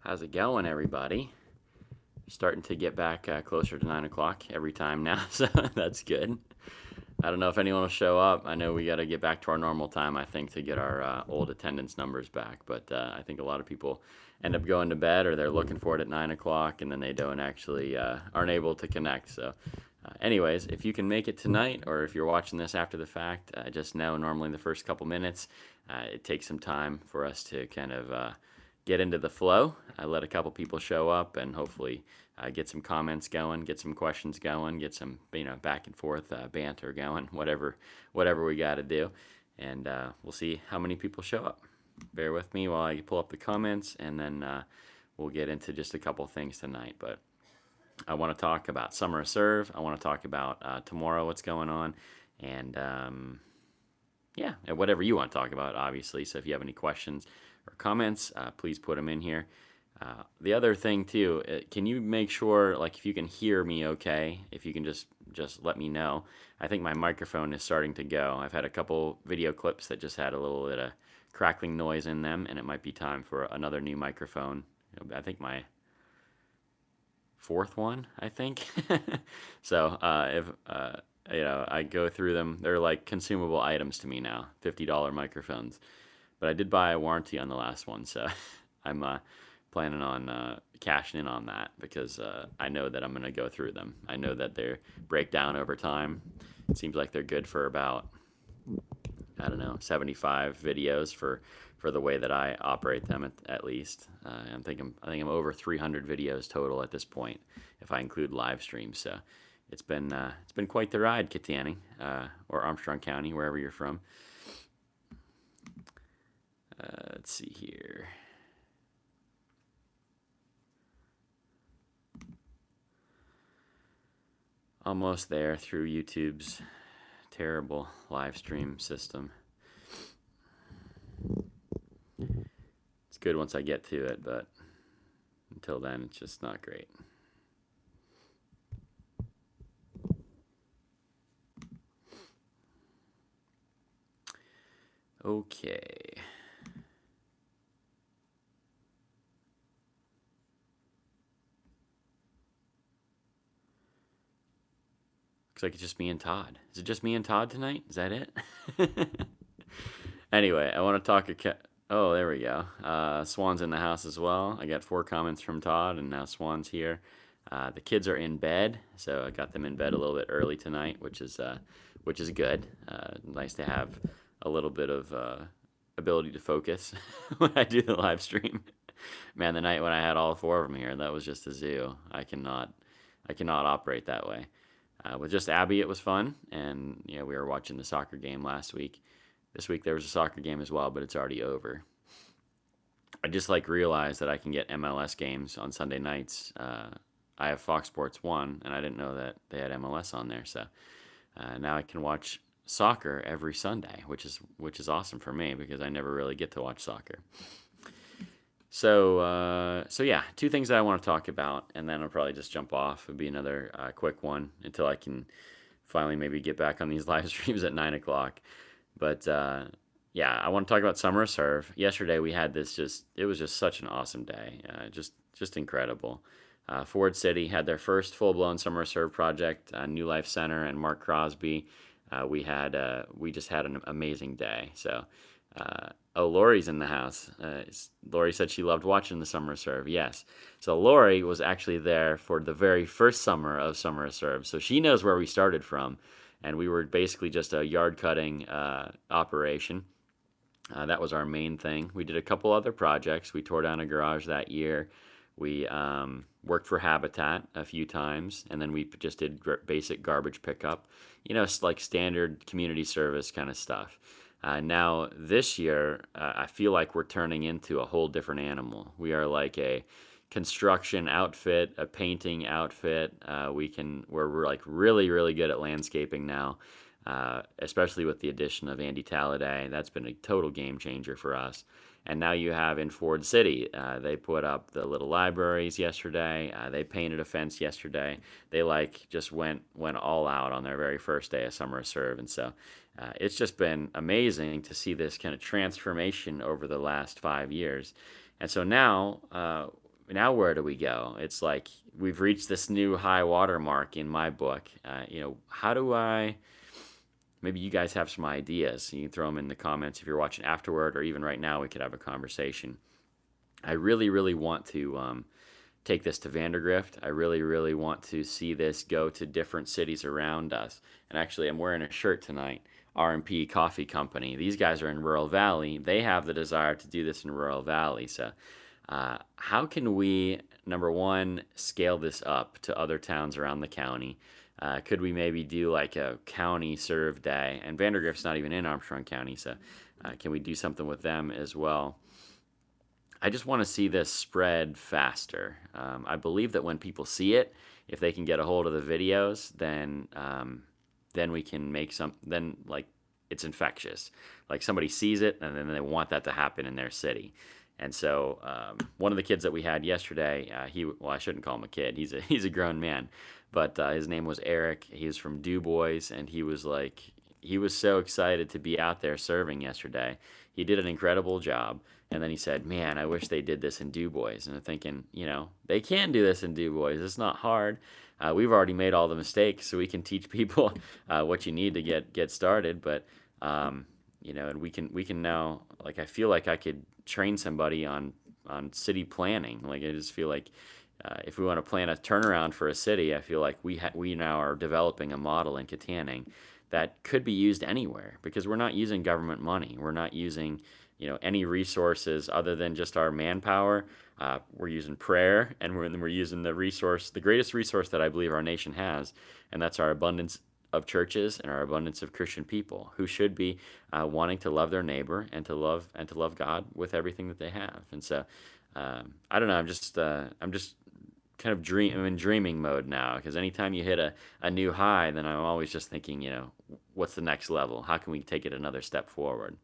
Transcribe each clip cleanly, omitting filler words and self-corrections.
How's it going, everybody? Starting to get back closer to 9 o'clock every time now, so that's good. I don't know if anyone will show up. I know we got to get back to our normal time, I think, to get our old attendance numbers back. But I think a lot of people end up going to bed or they're looking for it at 9 o'clock and then they don't actually aren't able to connect. So, anyways, if you can make it tonight or if you're watching this after the fact, just know normally the first couple minutes, it takes some time for us to kind of get into the flow. I let a couple people show up and hopefully get some comments going, get some questions going, get some back and forth banter going, whatever we got to do, and we'll see how many people show up. Bear with me while I pull up the comments, and then we'll get into just a couple things tonight. But I want to talk about Summer of Serve. I want to talk about tomorrow, what's going on, and and whatever you want to talk about, obviously. So if you have any questions or comments, please put them in here. The other thing too, can you make sure, like, if you can hear me okay, if you can just let me know. I think my microphone is starting to go. I've had a couple video clips that just had a little bit of crackling noise in them, and it might be time for another new microphone. I think my fourth one, I think. So if I go through them, they're like consumable items to me now, $50 microphones. But I did buy a warranty on the last one, so I'm planning on cashing in on that because I know that I'm going to go through them. I know that they break down over time. It seems like they're good for about, I don't know, 75 videos for the way that I operate them at least. I think I'm over 300 videos total at this point if I include live streams. So it's been quite the ride, Kittanning or Armstrong County, wherever you're from. Let's see here. Almost there through YouTube's terrible live stream system. It's good once I get to it, but until then, it's just not great. Okay. Looks like it's just me and Todd. Is it just me and Todd tonight? Is that it? Anyway, I want to talk. Oh, there we go. Swan's in the house as well. I got 4 comments from Todd, and now Swan's here. The kids are in bed, so I got them in bed a little bit early tonight, which is good. Nice to have a little bit of ability to focus when I do the live stream. Man, the night when I had all 4 of them here, that was just a zoo. I cannot operate that way. With just Abby, it was fun, and we were watching the soccer game last week. This week there was a soccer game as well, but it's already over. I just realized that I can get MLS games on Sunday nights. I have Fox Sports 1, and I didn't know that they had MLS on there, so now I can watch soccer every Sunday, which is awesome for me because I never really get to watch soccer. So yeah, 2 things that I want to talk about, and then I'll probably just jump off. It'll be another quick one until I can finally maybe get back on these live streams at 9 o'clock. But yeah, I want to talk about Summer of Serve. Yesterday we had it was just such an awesome day, just incredible. Ford City had their first full-blown Summer of Serve project, New Life Center and Mark Crosby. We just had an amazing day. So. Lori's in the house. Lori said she loved watching the Summer of Serve. Yes. So Lori was actually there for the very first summer of Summer of Serve. So she knows where we started from. And we were basically just a yard cutting operation. That was our main thing. We did a couple other projects. We tore down a garage that year. We worked for Habitat a few times. And then we just did basic garbage pickup. Like standard community service kind of stuff. Now, this year, I feel like we're turning into a whole different animal. We are like a construction outfit, a painting outfit. We're like really, really good at landscaping now, especially with the addition of Andy Talladay. That's been a total game changer for us. And now you have in Ford City, they put up the little libraries yesterday. They painted a fence yesterday. They just went all out on their very first day of Summer of Serve. And so it's just been amazing to see this kind of transformation over the last 5 years. And so now now where do we go? It's like we've reached this new high water mark in my book. How do I? Maybe you guys have some ideas. You can throw them in the comments if you're watching afterward, or even right now. We could have a conversation. I really, really want to take this to Vandergrift. I really, really want to see this go to different cities around us. And actually, I'm wearing a shirt tonight. R&P Coffee Company. These guys are in Rural Valley. They have the desire to do this in Rural Valley. So, how can we, number one, scale this up to other towns around the county? Could we maybe do like a county serve day? And Vandergrift's not even in Armstrong County, so can we do something with them as well? I just want to see this spread faster. I believe that when people see it, if they can get a hold of the videos, then we can make some. Then like it's infectious. Like somebody sees it, and then they want that to happen in their city. And so one of the kids that we had yesterday, I shouldn't call him a kid. He's a grown man, but his name was Eric. He was from Du Bois, and he was so excited to be out there serving yesterday. He did an incredible job. And then he said, "Man, I wish they did this in Du Bois." And I'm thinking, they can do this in Du Bois. It's not hard. We've already made all the mistakes, so we can teach people what you need to get started. But and we can now, like, I feel like I could train somebody on city planning. Like I just feel like if we want to plan a turnaround for a city, I feel like we now are developing a model in Kittanning that could be used anywhere, because we're not using government money. We're not using any resources other than just our manpower. We're using prayer, and we're using the greatest resource that I believe our nation has, and that's our abundance of churches and our abundance of Christian people who should be wanting to love their neighbor and to love God with everything that they have. And so, I don't know. I'm just kind of I'm in dreaming mode now, because anytime you hit a new high, then I'm always just thinking, what's the next level? How can we take it another step forward?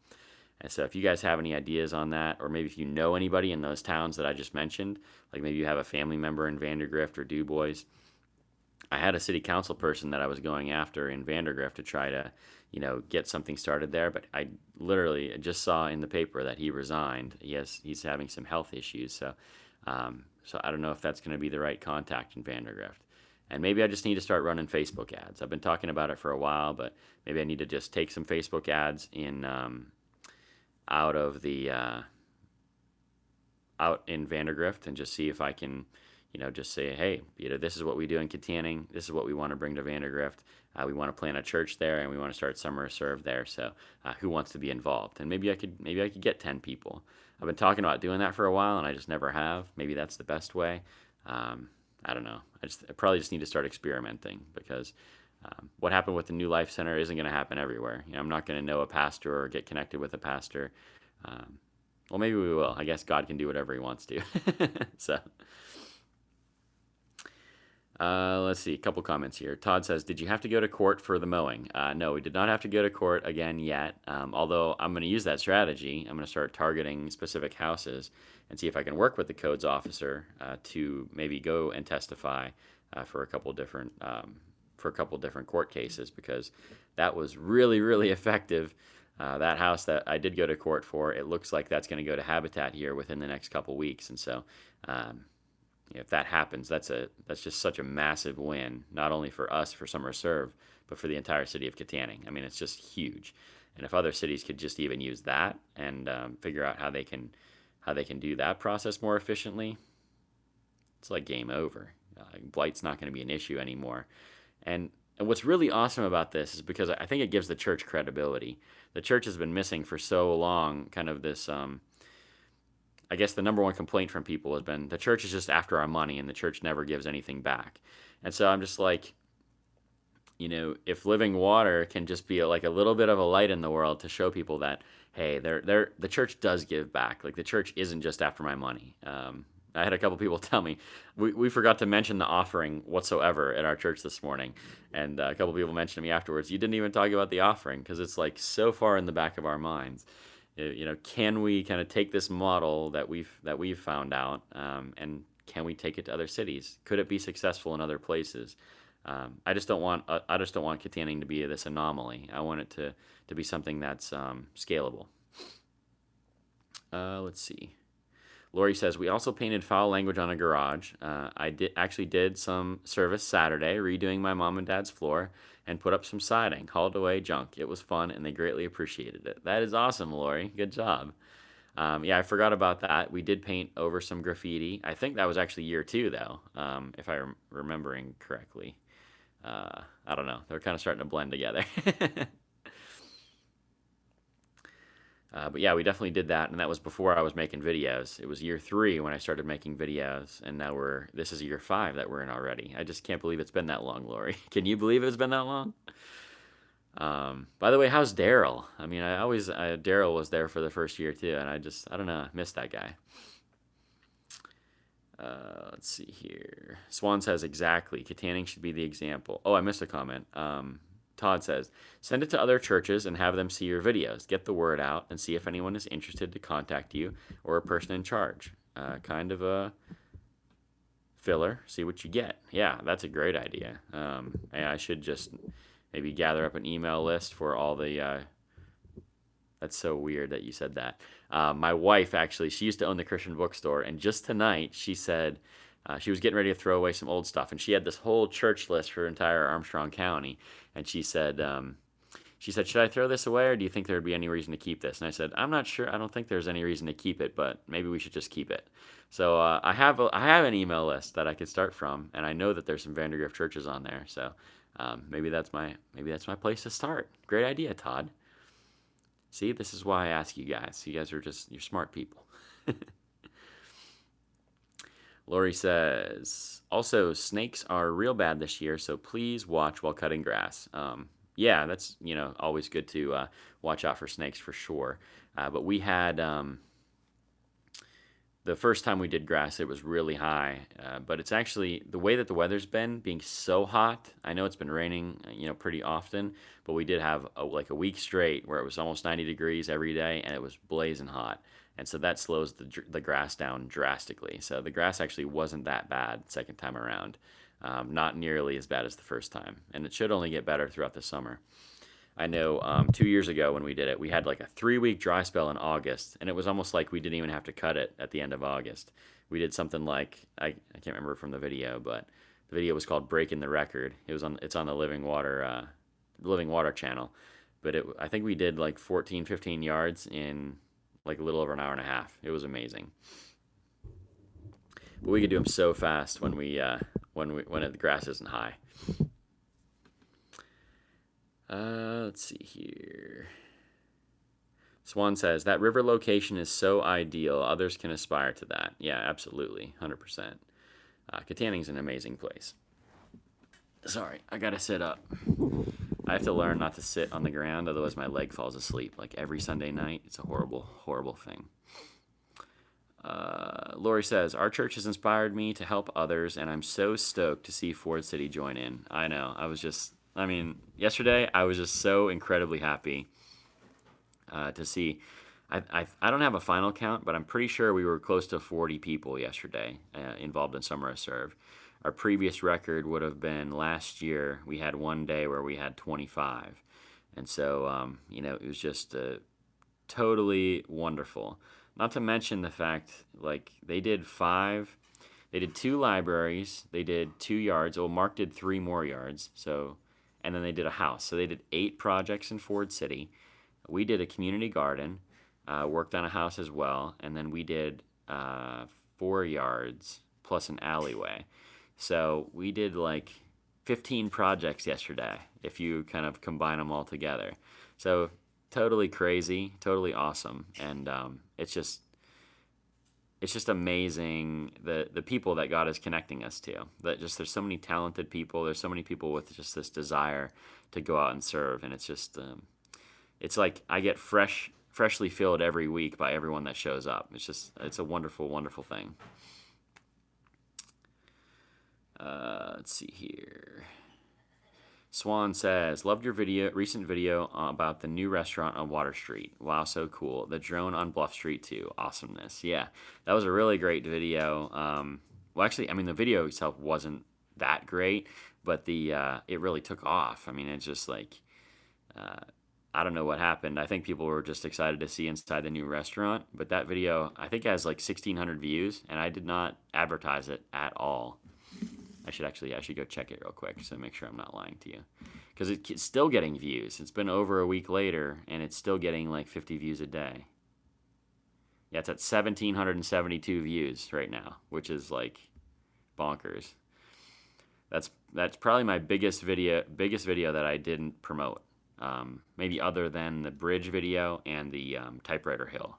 And so if you guys have any ideas on that, or maybe if you know anybody in those towns that I just mentioned, like maybe you have a family member in Vandergrift or Du Bois. I had a city council person that I was going after in Vandergrift to try to, get something started there, but I literally just saw in the paper that he resigned. He's having some health issues, so I don't know if that's going to be the right contact in Vandergrift. And maybe I just need to start running Facebook ads. I've been talking about it for a while, but maybe I need to just take some Facebook ads out in Vandergrift and just see if I can, just say, hey, this is what we do in Kittanning. This is what we want to bring to Vandergrift. We want to plant a church there, and we want to start summer serve there. So, who wants to be involved? And maybe I could get 10 people. I've been talking about doing that for a while, and I just never have. Maybe that's the best way. I don't know. I probably just need to start experimenting, because what happened with the New Life Center isn't going to happen everywhere. I'm not going to know a pastor or get connected with a pastor. Well, maybe we will. I guess God can do whatever he wants to. So, let's see. A couple comments here. Todd says, "Did you have to go to court for the mowing?" No, we did not have to go to court again yet. Although I'm going to use that strategy. I'm going to start targeting specific houses and see if I can work with the codes officer to maybe go and testify for a couple different court cases, because that was really, really effective. That house that I did go to court for, it looks like that's going to go to Habitat here within the next couple weeks. And so, if that happens, that's just such a massive win, not only for us for Summer Serve, but for the entire city of Kittanning. I mean, it's just huge. And if other cities could just even use that and figure out how they can do that process more efficiently, it's like game over. Blight's not going to be an issue anymore. And what's really awesome about this is because I think it gives the church credibility. The church has been missing for so long, kind of this, I guess the number one complaint from people has been the church is just after our money, and the church never gives anything back. And so I'm just like, if living water can just be like a little bit of a light in the world to show people that, hey, the church does give back. Like, the church isn't just after my money. I had a couple people tell me we forgot to mention the offering whatsoever at our church this morning, and a couple people mentioned to me afterwards, you didn't even talk about the offering, because it's like so far in the back of our minds. Can we kind of take this model that we've found out, and can we take it to other cities? Could it be successful in other places? I just don't want Kittanning to be this anomaly. I want it to be something that's scalable. Let's see. Lori says, we also painted foul language on a garage. I did some service Saturday, redoing my mom and dad's floor, and put up some siding, hauled away junk. It was fun, and they greatly appreciated it. That is awesome, Lori. Good job. Yeah, I forgot about that. We did paint over some graffiti. I think that was actually year two, though, if I'm remembering correctly. I don't know. They're kind of starting to blend together. But yeah, we definitely did that, and that was before I was making videos. It was year three when I started making videos, and now this is year five that we're in already. I just can't believe it's been that long, Lori. Can you believe it's been that long? By the way, how's Daryl? I mean, Daryl was there for the first year too, and I don't know, I missed that guy. Let's see here. Swan says exactly. Kittanning should be the example. Oh, I missed a comment. Todd says, send it to other churches and have them see your videos. Get the word out and see if anyone is interested to contact you or a person in charge. Kind of a filler. See what you get. Yeah, that's a great idea. I should just maybe gather up an email list for all the. That's so weird that you said that. My wife, actually, she used to own the Christian bookstore, and just tonight she said she was getting ready to throw away some old stuff, and she had this whole church list for entire Armstrong County, and she said, should I throw this away, or do you think there would be any reason to keep this? And I said, I'm not sure. I don't think there's any reason to keep it, but maybe we should just keep it. So I have an email list that I could start from, and I know that there's some Vandergrift churches on there. So maybe that's my place to start. Great idea, Todd. See, this is why I ask you guys. You guys are you're smart people. Lori says, also, snakes are real bad this year, so please watch while cutting grass. Yeah, that's, always good to watch out for snakes for sure. But we had, the first time we did grass, it was really high. But it's actually, the way that the weather's been, being so hot, I know it's been raining, pretty often, but we did have a week straight where it was almost 90 degrees every day, and it was blazing hot. And so that slows the grass down drastically. So the grass actually wasn't that bad second time around. Not nearly as bad as the first time. And it should only get better throughout the summer. I know 2 years ago when we did it, we had like a 3-week dry spell in August, and it was almost like we didn't even have to cut it at the end of August. We did something like, I can't remember from the video, but the video was called Breaking the Record. It's on the Living Water channel. But I think we did like 14, 15 yards in like a little over an hour and a half. It was amazing. But we could do them so fast when the grass isn't high. Let's see here. Swan says, that river location is so ideal. Others can aspire to that. Yeah, absolutely. 100%. Kittanning's an amazing place. Sorry, I gotta sit up. I have to learn not to sit on the ground, otherwise my leg falls asleep. Like every Sunday night, it's a horrible, horrible thing. Lori says, our church has inspired me to help others, and I'm so stoked to see Ford City join in. I know. Yesterday, I was just so incredibly happy to see. I don't have a final count, but I'm pretty sure we were close to 40 people yesterday involved in Summer of Serve. Our previous record would have been last year. We had one day where we had 25. And so, it was just totally wonderful. Not to mention the fact, they did 2 libraries, they did 2 yards. Well, Mark did 3 more yards, and then they did a house. So they did 8 projects in Ford City. We did a community garden, worked on a house as well, and then we did 4 yards plus an alleyway. So we did 15 projects yesterday, if you kind of combine them all together. So totally crazy, totally awesome, and it's just amazing the people that God is connecting us to. There's so many talented people. There's so many people with just this desire to go out and serve, and it's just it's like I get freshly filled every week by everyone that shows up. It's a wonderful, wonderful thing. Let's see here. Swan says, loved your recent video about the new restaurant on Water Street. Wow, so cool. The drone on Bluff Street too. Awesomeness. Yeah, that was a really great video. Well, actually, the video itself wasn't that great, but it really took off. It's just I don't know what happened. I think people were just excited to see inside the new restaurant, but that video I think has like 1,600 views, and I did not advertise it at all. I should go check it real quick so make sure I'm not lying to you, because it's still getting views. It's been over a week later, and it's still getting like 50 views a day. Yeah, it's at 1,772 views right now, which is like bonkers. That's probably my biggest video that I didn't promote. Maybe other than the bridge video and the typewriter hill.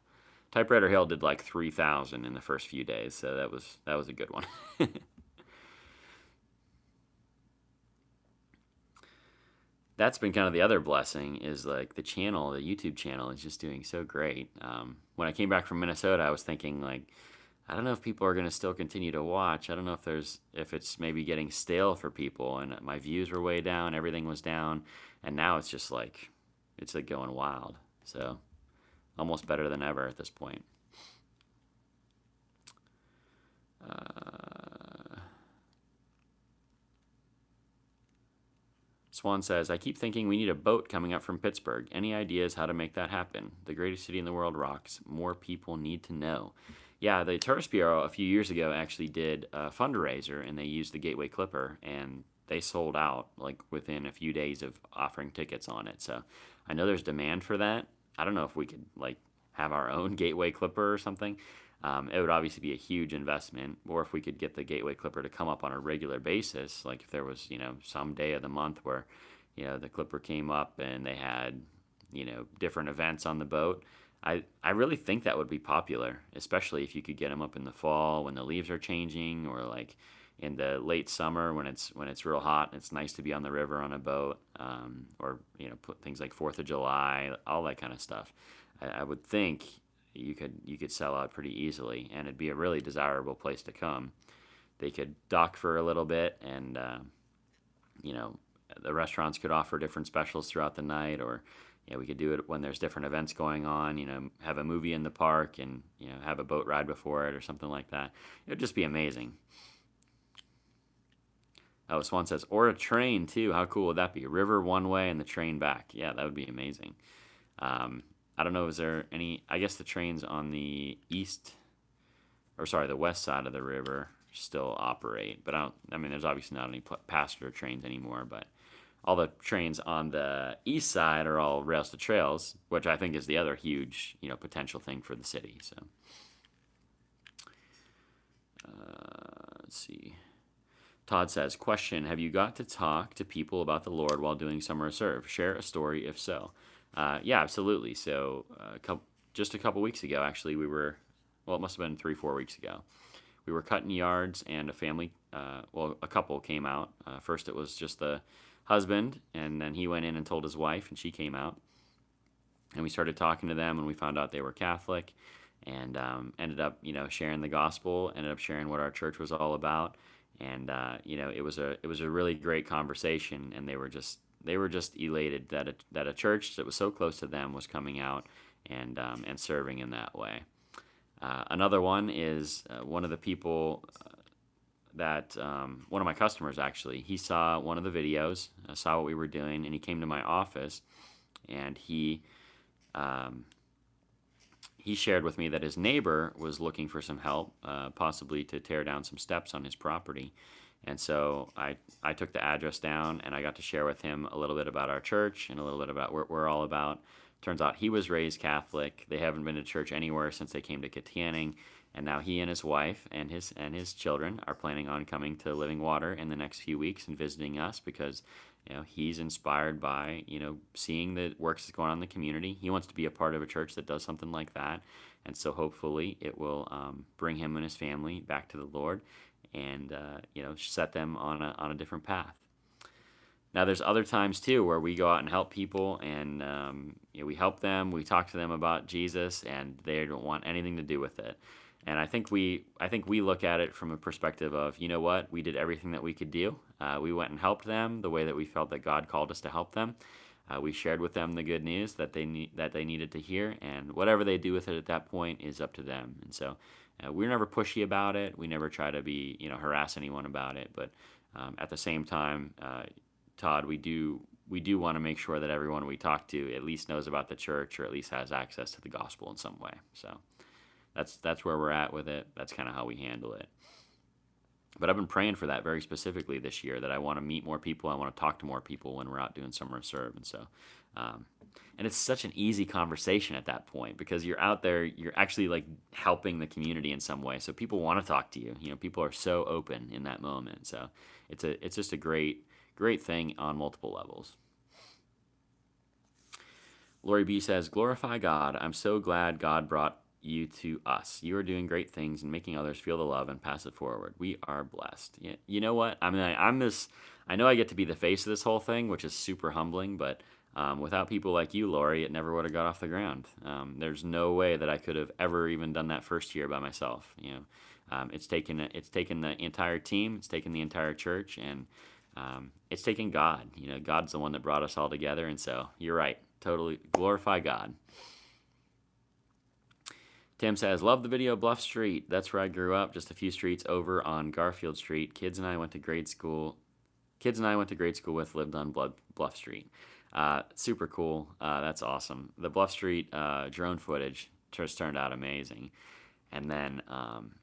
Typewriter hill did like 3,000 in the first few days, so that was a good one. That's been kind of the other blessing is like the YouTube channel is just doing so great. When I came back from Minnesota, I was thinking like, I don't know if people are going to still continue to watch. I don't know if it's maybe getting stale for people. And my views were way down, everything was down, and now it's like going wild. So almost better than ever at this point. Swan says, I keep thinking we need a boat coming up from Pittsburgh. Any ideas how to make that happen? The greatest city in the world rocks. More people need to know. Yeah, the Tourist Bureau a few years ago actually did a fundraiser, and they used the Gateway Clipper, and they sold out like within a few days of offering tickets on it. So I know there's demand for that. I don't know if we could like have our own Gateway Clipper or something. It would obviously be a huge investment, or if we could get the Gateway Clipper to come up on a regular basis, like if there was, some day of the month where, the Clipper came up and they had, different events on the boat. I really think that would be popular, especially if you could get them up in the fall when the leaves are changing, or like in the late summer when it's real hot and it's nice to be on the river on a boat, or put things like 4th of July, all that kind of stuff. I would think you could sell out pretty easily, and it'd be a really desirable place to come. They could dock for a little bit, and the restaurants could offer different specials throughout the night, or we could do it when there's different events going on. Have a movie in the park, and have a boat ride before it or something like that. It would just be amazing. Oh, Swan says, or a train too. How cool would that be? River one way and the train back. Yeah, that would be amazing. I don't know, is there any, I guess the trains on the the west side of the river still operate, but there's obviously not any passenger trains anymore, but all the trains on the east side are all rails to trails, which I think is the other huge, potential thing for the city. So, let's see. Todd says, question, have you got to talk to people about the Lord while doing summer serve? Share a story if so. Yeah, absolutely. So just a couple weeks ago, actually, it must have been 3-4 weeks ago. We were cutting yards, and a couple came out. First it was just the husband, and then he went in and told his wife, and she came out. And we started talking to them, and we found out they were Catholic, and ended up, sharing the gospel, ended up sharing what our church was all about. And, it was a really great conversation, and they were just elated that a church that was so close to them was coming out and serving in that way. Another one is one of the people that one of my customers actually. He saw one of the videos, saw what we were doing, and he came to my office, and he shared with me that his neighbor was looking for some help, possibly to tear down some steps on his property. And so I took the address down, and I got to share with him a little bit about our church and a little bit about what we're all about. Turns out he was raised Catholic. They haven't been to church anywhere since they came to Kittanning, and now he and his wife and his children are planning on coming to Living Water in the next few weeks and visiting us because he's inspired by seeing the works that's going on in the community. He wants to be a part of a church that does something like that, and so hopefully it will bring him and his family back to the Lord, and set them on a different path. Now there's other times too where we go out and help people, and we help them, we talk to them about Jesus, and they don't want anything to do with it. And I think we look at it from a perspective of, what, we did everything that we could do. We went and helped them the way that we felt that God called us to help them. We shared with them the good news that they needed to hear, and whatever they do with it at that point is up to them. And so we're never pushy about it. We never try to be harass anyone about it. But at the same time, Todd, we do we do want to make sure that everyone we talk to at least knows about the church or at least has access to the gospel in some way. So that's where we're at with it. That's kind of how we handle it. But I've been praying for that very specifically this year, that I want to meet more people. I want to talk to more people when we're out doing summer serve. And so, and it's such an easy conversation at that point because you're out there, you're actually like helping the community in some way. So people want to talk to you. You know, people are so open in that moment. So it's just a great thing on multiple levels. Lori B says, glorify God. I'm so glad God brought you to us. You are doing great things and making others feel the love and pass it forward. We are blessed. You know what? I mean, I know I get to be the face of this whole thing, which is super humbling, but without people like you, Lori, it never would have got off the ground. There's no way that I could have ever even done that first year by myself. You know, it's taken the entire team, it's taken the entire church, and it's taken God. You know, God's the one that brought us all together, and so you're right. Totally glorify God. Tim says, love the video Bluff Street. That's where I grew up, just a few streets over on Garfield Street. Kids and I went to grade school with, lived on Bluff Street. Super cool. That's awesome. The Bluff Street drone footage just turned out amazing. And then,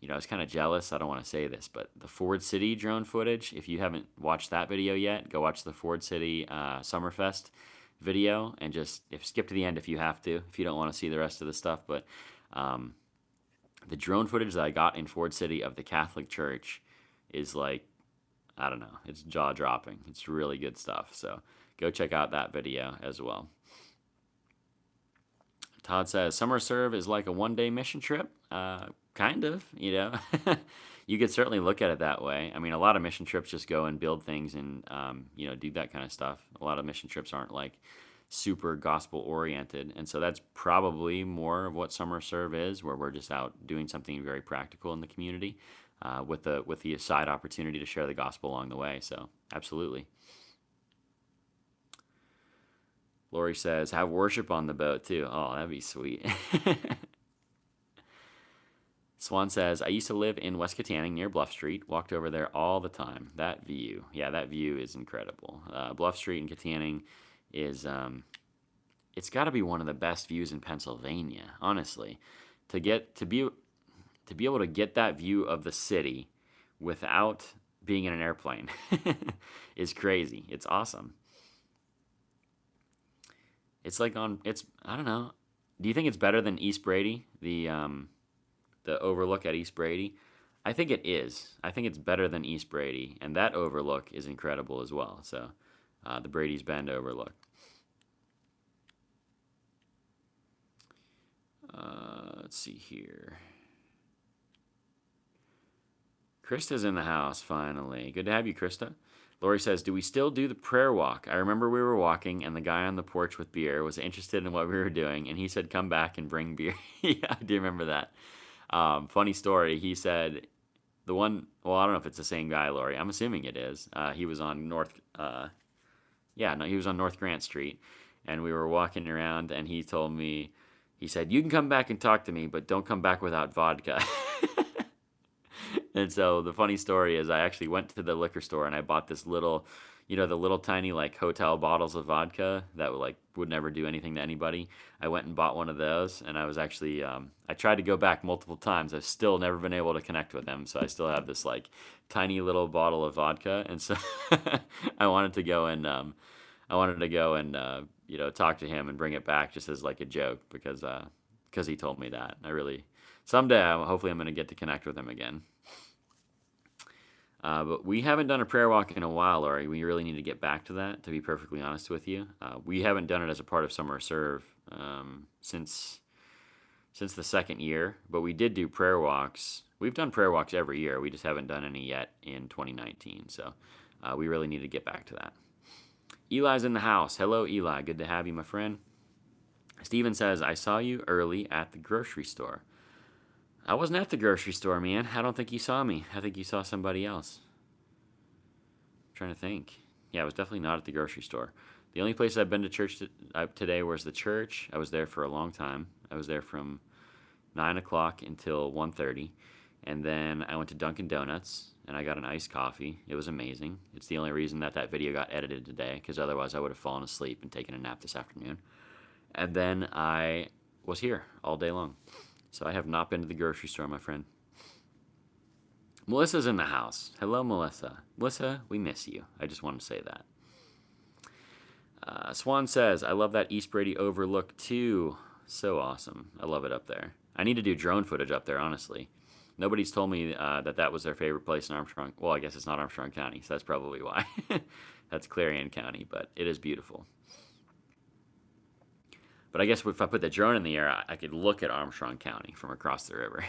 you know, I was kind of jealous. I don't want to say this, but the Ford City drone footage, if you haven't watched that video yet, go watch the Ford City Summerfest video and just skip to the end if you have to, if you don't want to see the rest of the stuff. But the drone footage that I got in Ford City of the Catholic Church is like, I don't know, it's jaw-dropping. It's really good stuff. So go check out that video as well. Todd says, summer serve is like a one-day mission trip. Kind of, you know. You could certainly look at it that way. I mean, a lot of mission trips just go and build things and, you know, do that kind of stuff. A lot of mission trips aren't like super gospel oriented, and so that's probably more of what summer serve is, where we're just out doing something very practical in the community, with the side opportunity to share the gospel along the way. So absolutely. Lori says, have worship on the boat too. Oh, that'd be sweet. Swan says, I used to live in West Kittanning near Bluff Street. Walked over there all the time. That view, yeah, that view is incredible. Bluff Street in Kittanning is, it's got to be one of the best views in Pennsylvania, honestly. To be able to get that view of the city without being in an airplane is crazy. It's awesome. It's like I don't know. Do you think it's better than East Brady, the overlook at East Brady? I think it is. I think it's better than East Brady, and that overlook is incredible as well. So, the Brady's Bend overlook. Let's see here. Krista's in the house, finally. Good to have you, Krista. Lori says, do we still do the prayer walk? I remember we were walking, and the guy on the porch with beer was interested in what we were doing, and he said, come back and bring beer. Yeah, I do remember that. Funny story. He said, I don't know if it's the same guy, Lori. I'm assuming it is. He was on he was on North Grant Street, and we were walking around, and he told me, he said, you can come back and talk to me, but don't come back without vodka. And so the funny story is I actually went to the liquor store and I bought this little, you know, the little tiny like hotel bottles of vodka that would never do anything to anybody. I went and bought one of those, and I was actually, I tried to go back multiple times. I've still never been able to connect with him. So I still have this like tiny little bottle of vodka. And so I wanted to go and, you know, talk to him and bring it back just as like a joke because he told me that. Someday, hopefully I'm going to get to connect with him again. But we haven't done a prayer walk in a while, Lori. We really need to get back to that, to be perfectly honest with you. We haven't done it as a part of Summer Serve since the second year, but we did do prayer walks. We've done prayer walks every year. We just haven't done any yet in 2019, so we really need to get back to that. Eli's in the house. Hello, Eli. Good to have you, my friend. Steven says, I saw you early at the grocery store. I wasn't at the grocery store, man. I don't think you saw me. I think you saw somebody else. I'm trying to think. Yeah, I was definitely not at the grocery store. The only place I've been to church today was the church. I was there for a long time. I was there from 9 o'clock until 1:30. And then I went to Dunkin' Donuts and I got an iced coffee. It was amazing. It's the only reason that video got edited today, because otherwise I would have fallen asleep and taken a nap this afternoon. And then I was here all day long. So I have not been to the grocery store, my friend. Melissa's in the house. Hello, Melissa. Melissa, we miss you. I just want to say that. Swan says, I love that East Brady overlook too. So awesome. I love it up there. I need to do drone footage up there, honestly. Nobody's told me that was their favorite place in Armstrong. Well, I guess it's not Armstrong County, so that's probably why. That's Clarion County, but it is beautiful. But I guess if I put the drone in the air, I could look at Armstrong County from across the river.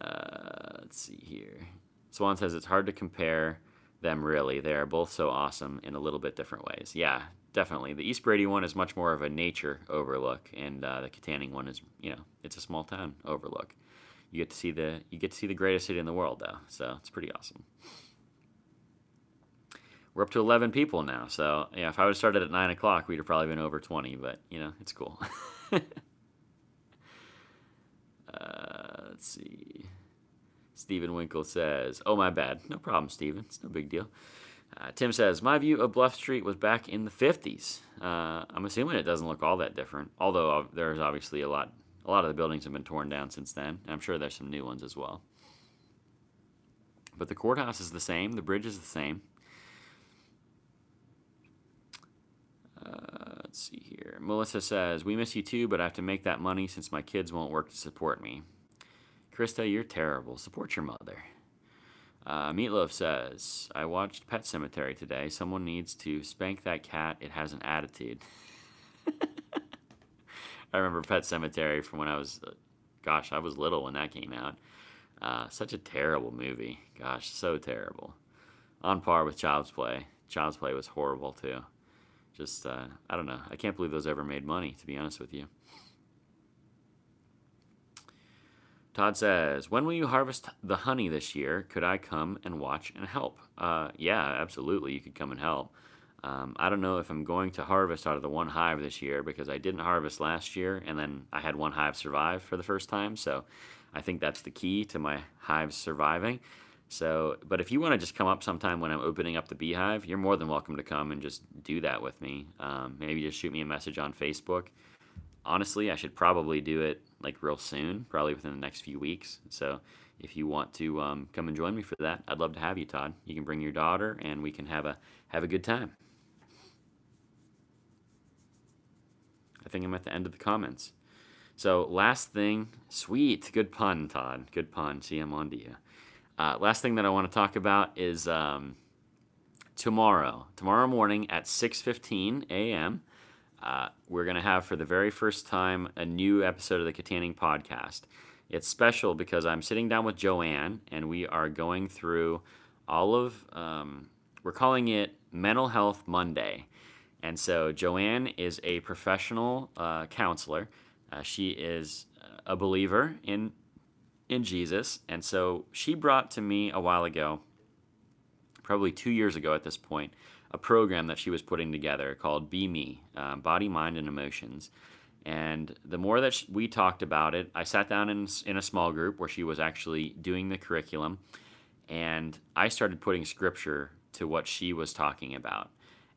Let's see here. Swan says it's hard to compare them, really. They are both so awesome in a little bit different ways. Yeah, definitely. The East Brady one is much more of a nature overlook, and the Kittanning one is, it's a small town overlook. You get to see the greatest city in the world, though. So it's pretty awesome. We're up to 11 people now, so yeah, if I would have started at 9 o'clock, we'd have probably been over 20, but, it's cool. Let's see. Stephen Winkle says, oh, my bad. No problem, Stephen. It's no big deal. Tim says, my view of Bluff Street was back in the 50s. I'm assuming it doesn't look all that different, although there's obviously a lot of the buildings have been torn down since then. I'm sure there's some new ones as well. But the courthouse is the same. The bridge is the same. Let's see here. Melissa says, we miss you too, but I have to make that money since my kids won't work to support me. Krista, you're terrible. Support your mother. Meatloaf says, I watched Pet Sematary today. Someone needs to spank that cat. It has an attitude. I remember Pet Sematary from when I was little when that came out. Such a terrible movie. Gosh, so terrible. On par with Child's Play. Child's Play was horrible too. Just, I don't know. I can't believe those ever made money, to be honest with you. Todd says, when will you harvest the honey this year? Could I come and watch and help? Yeah, absolutely. You could come and help. I don't know if I'm going to harvest out of the one hive this year because I didn't harvest last year, and then I had one hive survive for the first time. So I think that's the key to my hives surviving. So, but if you want to just come up sometime when I'm opening up the beehive, you're more than welcome to come and just do that with me. Maybe just shoot me a message on Facebook. Honestly, I should probably do it like real soon, probably within the next few weeks. So if you want to come and join me for that, I'd love to have you, Todd. You can bring your daughter, and we can have a good time. I think I'm at the end of the comments. So last thing, sweet, good pun, Todd. Good pun. See, I'm on to you. Last thing that I want to talk about is tomorrow morning at 6:15 a.m., we're going to have for the very first time a new episode of the Kittanning podcast. It's special because I'm sitting down with Joanne, and we are going through all of, we're calling it Mental Health Monday. And so Joanne is a professional counselor. She is a believer in Jesus. And so she brought to me a while ago, probably 2 years ago at this point, a program that she was putting together called Be Me, Body, Mind, and Emotions. And the more that we talked about it, I sat down in a small group where she was actually doing the curriculum, and I started putting scripture to what she was talking about.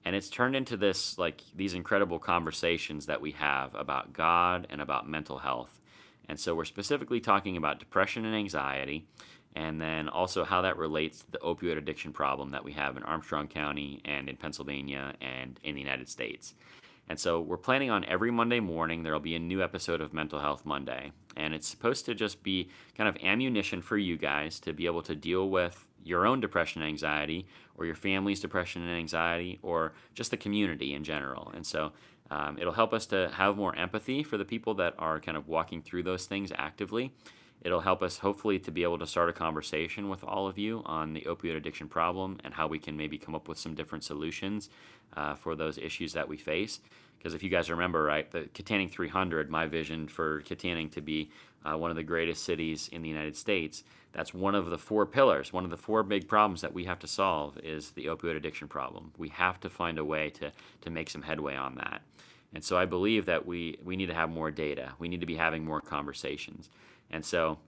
And it's turned into these incredible conversations that we have about God and about mental health. And so we're specifically talking about depression and anxiety, and then also how that relates to the opioid addiction problem that we have in Armstrong County and in Pennsylvania and in the United States. And so we're planning on every Monday morning, there'll be a new episode of Mental Health Monday. And it's supposed to just be kind of ammunition for you guys to be able to deal with your own depression and anxiety, or your family's depression and anxiety, or just the community in general. And so it'll help us to have more empathy for the people that are kind of walking through those things actively. It'll help us hopefully to be able to start a conversation with all of you on the opioid addiction problem and how we can maybe come up with some different solutions for those issues that we face. Because if you guys remember, right, the Kittanning 300, my vision for Kittanning to be one of the greatest cities in the United States, that's one of the 4 pillars, one of the 4 big problems that we have to solve is the opioid addiction problem. We have to find a way to make some headway on that. And so I believe that we need to have more data. We need to be having more conversations. And so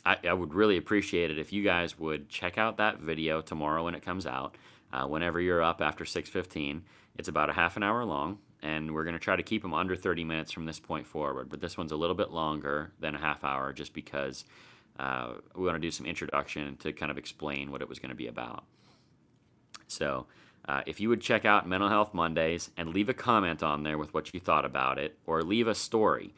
I would really appreciate it if you guys would check out that video tomorrow when it comes out. Whenever you're up after 6:15, it's about a half an hour long, and we're going to try to keep them under 30 minutes from this point forward. But this one's a little bit longer than a half hour, just because we want to do some introduction to kind of explain what it was going to be about. So if you would check out Mental Health Mondays and leave a comment on there with what you thought about it, or leave a story,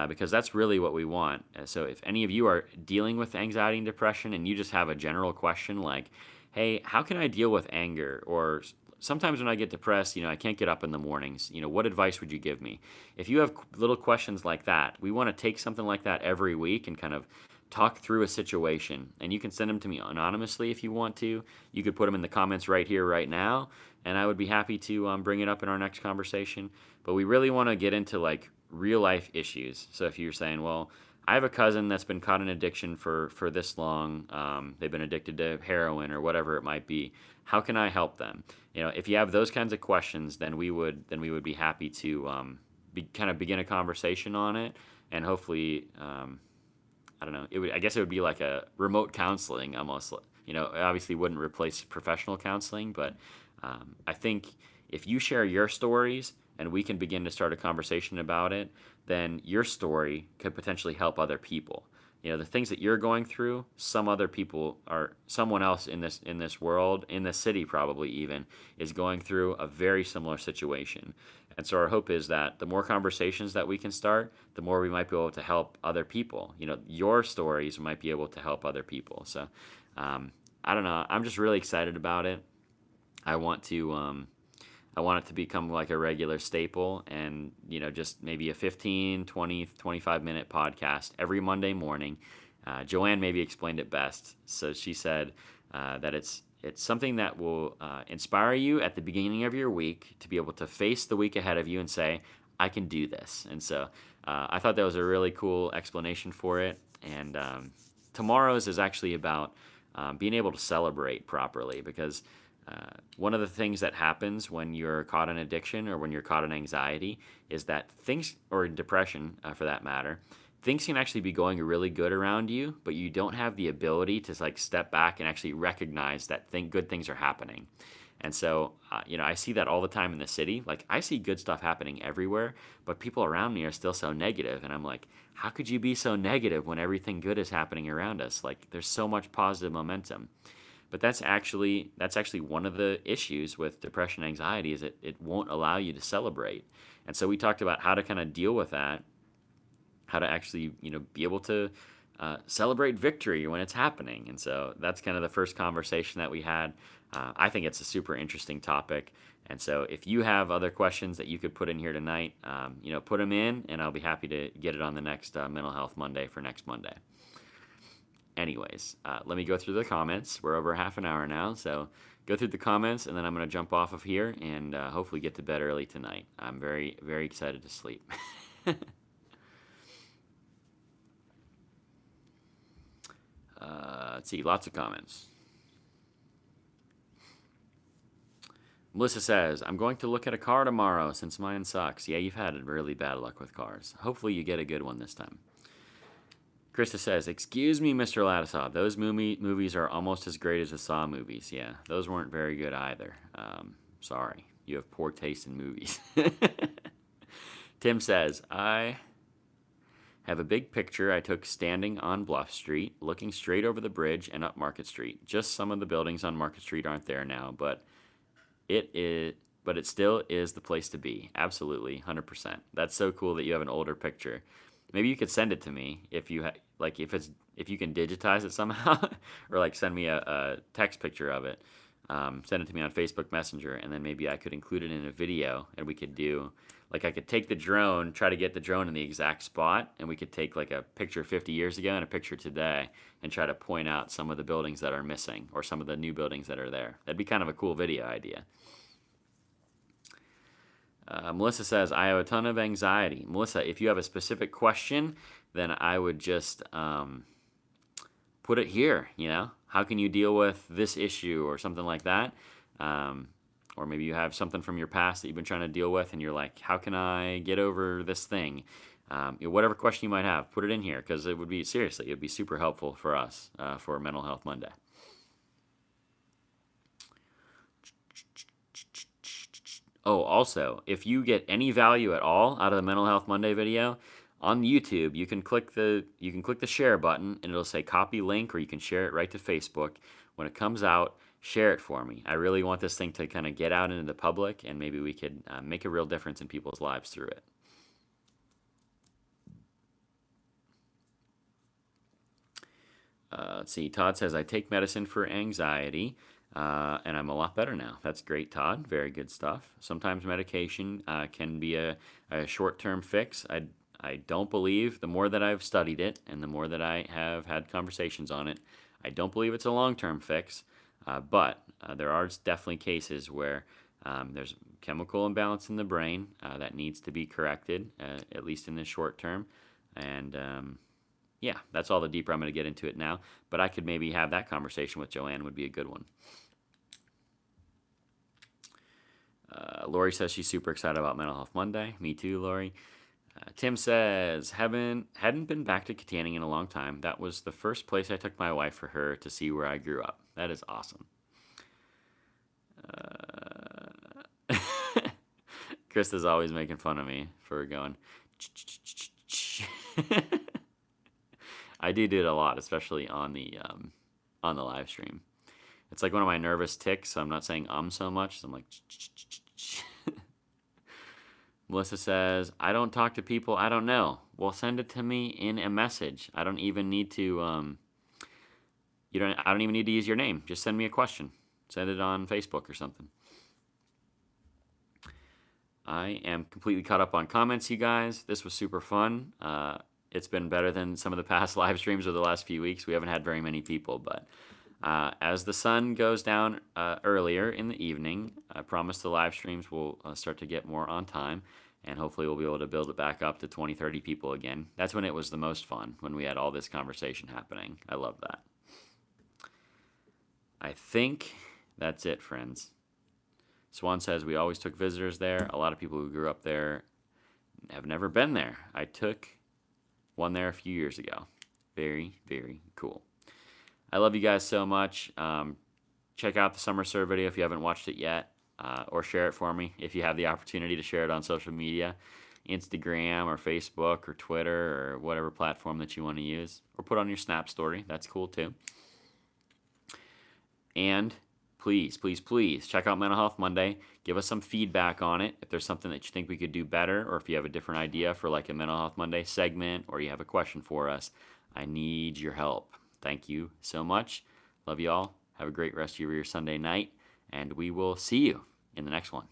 because that's really what we want. So if any of you are dealing with anxiety and depression and you just have a general question like, hey, how can I deal with anger? Or sometimes when I get depressed, I can't get up in the mornings. What advice would you give me? If you have little questions like that, we want to take something like that every week and kind of talk through a situation. And you can send them to me anonymously if you want to. You could put them in the comments right here, right now, and I would be happy to bring it up in our next conversation. But we really want to get into like real life issues. So if you're saying, well, I have a cousin that's been caught in addiction for this long. They've been addicted to heroin or whatever it might be. How can I help them? If you have those kinds of questions, then we would be happy to kind of begin a conversation on it, and hopefully, I don't know. I guess it would be like a remote counseling almost. It obviously wouldn't replace professional counseling, but I think if you share your stories and we can begin to start a conversation about it, then your story could potentially help other people. The things that you're going through, someone else in this world, in this city probably even, is going through a very similar situation. And so our hope is that the more conversations that we can start, the more we might be able to help other people. Your stories might be able to help other people. So I don't know. I'm just really excited about it. I want it to become like a regular staple, and just maybe a 15, 20, 25-minute podcast every Monday morning. Joanne maybe explained it best. So she said that it's something that will inspire you at the beginning of your week to be able to face the week ahead of you and say, I can do this. And so I thought that was a really cool explanation for it. And tomorrow's is actually about being able to celebrate properly, because one of the things that happens when you're caught in addiction or when you're caught in anxiety is that things, or depression for that matter, things can actually be going really good around you, but you don't have the ability to like step back and actually recognize that good things are happening. And so, I see that all the time in the city. Like, I see good stuff happening everywhere, but people around me are still so negative. And I'm like, how could you be so negative when everything good is happening around us? Like, there's so much positive momentum. But that's actually one of the issues with depression and anxiety, is it won't allow you to celebrate. And so we talked about how to kind of deal with that, how to actually be able to celebrate victory when it's happening. And so that's kind of the first conversation that we had. I think it's a super interesting topic. And so if you have other questions that you could put in here tonight, put them in, and I'll be happy to get it on the next Mental Health Monday for next Monday. Anyways, let me go through the comments. We're over half an hour now, so go through the comments, and then I'm going to jump off of here and hopefully get to bed early tonight. I'm very, very excited to sleep. Let's see, lots of comments. Melissa says, I'm going to look at a car tomorrow since mine sucks. Yeah, you've had really bad luck with cars. Hopefully you get a good one this time. Krista says, excuse me, Mr. Ladislaw, those movies are almost as great as the Saw movies. Yeah, those weren't very good either. Sorry, you have poor taste in movies. Tim says, I have a big picture I took standing on Bluff Street, looking straight over the bridge and up Market Street. Just some of the buildings on Market Street aren't there now, but it still is the place to be. Absolutely, 100%. That's so cool that you have an older picture. Maybe you could send it to me if you if you can digitize it somehow, or like send me a text picture of it. Send it to me on Facebook Messenger, and then maybe I could include it in a video, and we could do like, I could take the drone, try to get the drone in the exact spot, and we could take like a picture 50 years ago and a picture today, and try to point out some of the buildings that are missing or some of the new buildings that are there. That'd be kind of a cool video idea. Melissa says, I have a ton of anxiety. Melissa, if you have a specific question, then I would just put it here, How can you deal with this issue or something like that? Or maybe you have something from your past that you've been trying to deal with, and you're like, how can I get over this thing? Whatever question you might have, put it in here because it would be super helpful for us for Mental Health Monday. Oh, also, if you get any value at all out of the Mental Health Monday video on YouTube, you can click the share button and it'll say copy link, or you can share it right to Facebook. When it comes out, share it for me. I really want this thing to kind of get out into the public, and maybe we could make a real difference in people's lives through it. Let's see. Todd says, I take medicine for anxiety, and I'm a lot better now. That's great, Todd. Very good stuff. Sometimes medication can be a short-term fix. I don't believe, the more that I've studied it and the more that I have had conversations on it, I don't believe it's a long-term fix. But there are definitely cases where there's chemical imbalance in the brain that needs to be corrected, at least in the short term. And yeah, that's all the deeper I'm going to get into it now. But I could maybe have that conversation with Joanne, would be a good one. Lori says she's super excited about Mental Health Monday. Me too, Lori. Tim says, hadn't been back to Kittanning in a long time. That was the first place I took my wife for her to see where I grew up. That is awesome. Chris is always making fun of me for going. I do it a lot, especially on the live stream. It's like one of my nervous tics, so I'm not saying so much. So I'm like. Melissa says, I don't talk to people I don't know. Well, send it to me in a message. I don't even need to. I don't even need to use your name. Just send me a question. Send it on Facebook or something. I am completely caught up on comments, you guys. This was super fun. It's been better than some of the past live streams of the last few weeks. We haven't had very many people, but as the sun goes down earlier in the evening, I promise the live streams will start to get more on time, and hopefully we'll be able to build it back up to 20, 30 people again. That's when it was the most fun, when we had all this conversation happening. I love that. I think that's it, friends. Swan says, we always took visitors there. A lot of people who grew up there have never been there. I took one there a few years ago. Very, very cool. I love you guys so much. Check out the Summer Serve video if you haven't watched it yet, or share it for me if you have the opportunity to share it on social media, Instagram or Facebook or Twitter or whatever platform that you want to use, or put on your Snap story. That's cool too. And please, please, please check out Mental Health Monday. Give us some feedback on it. If there's something that you think we could do better, or if you have a different idea for like a Mental Health Monday segment, or you have a question for us, I need your help. Thank you so much. Love you all. Have a great rest of your Sunday night, and we will see you in the next one.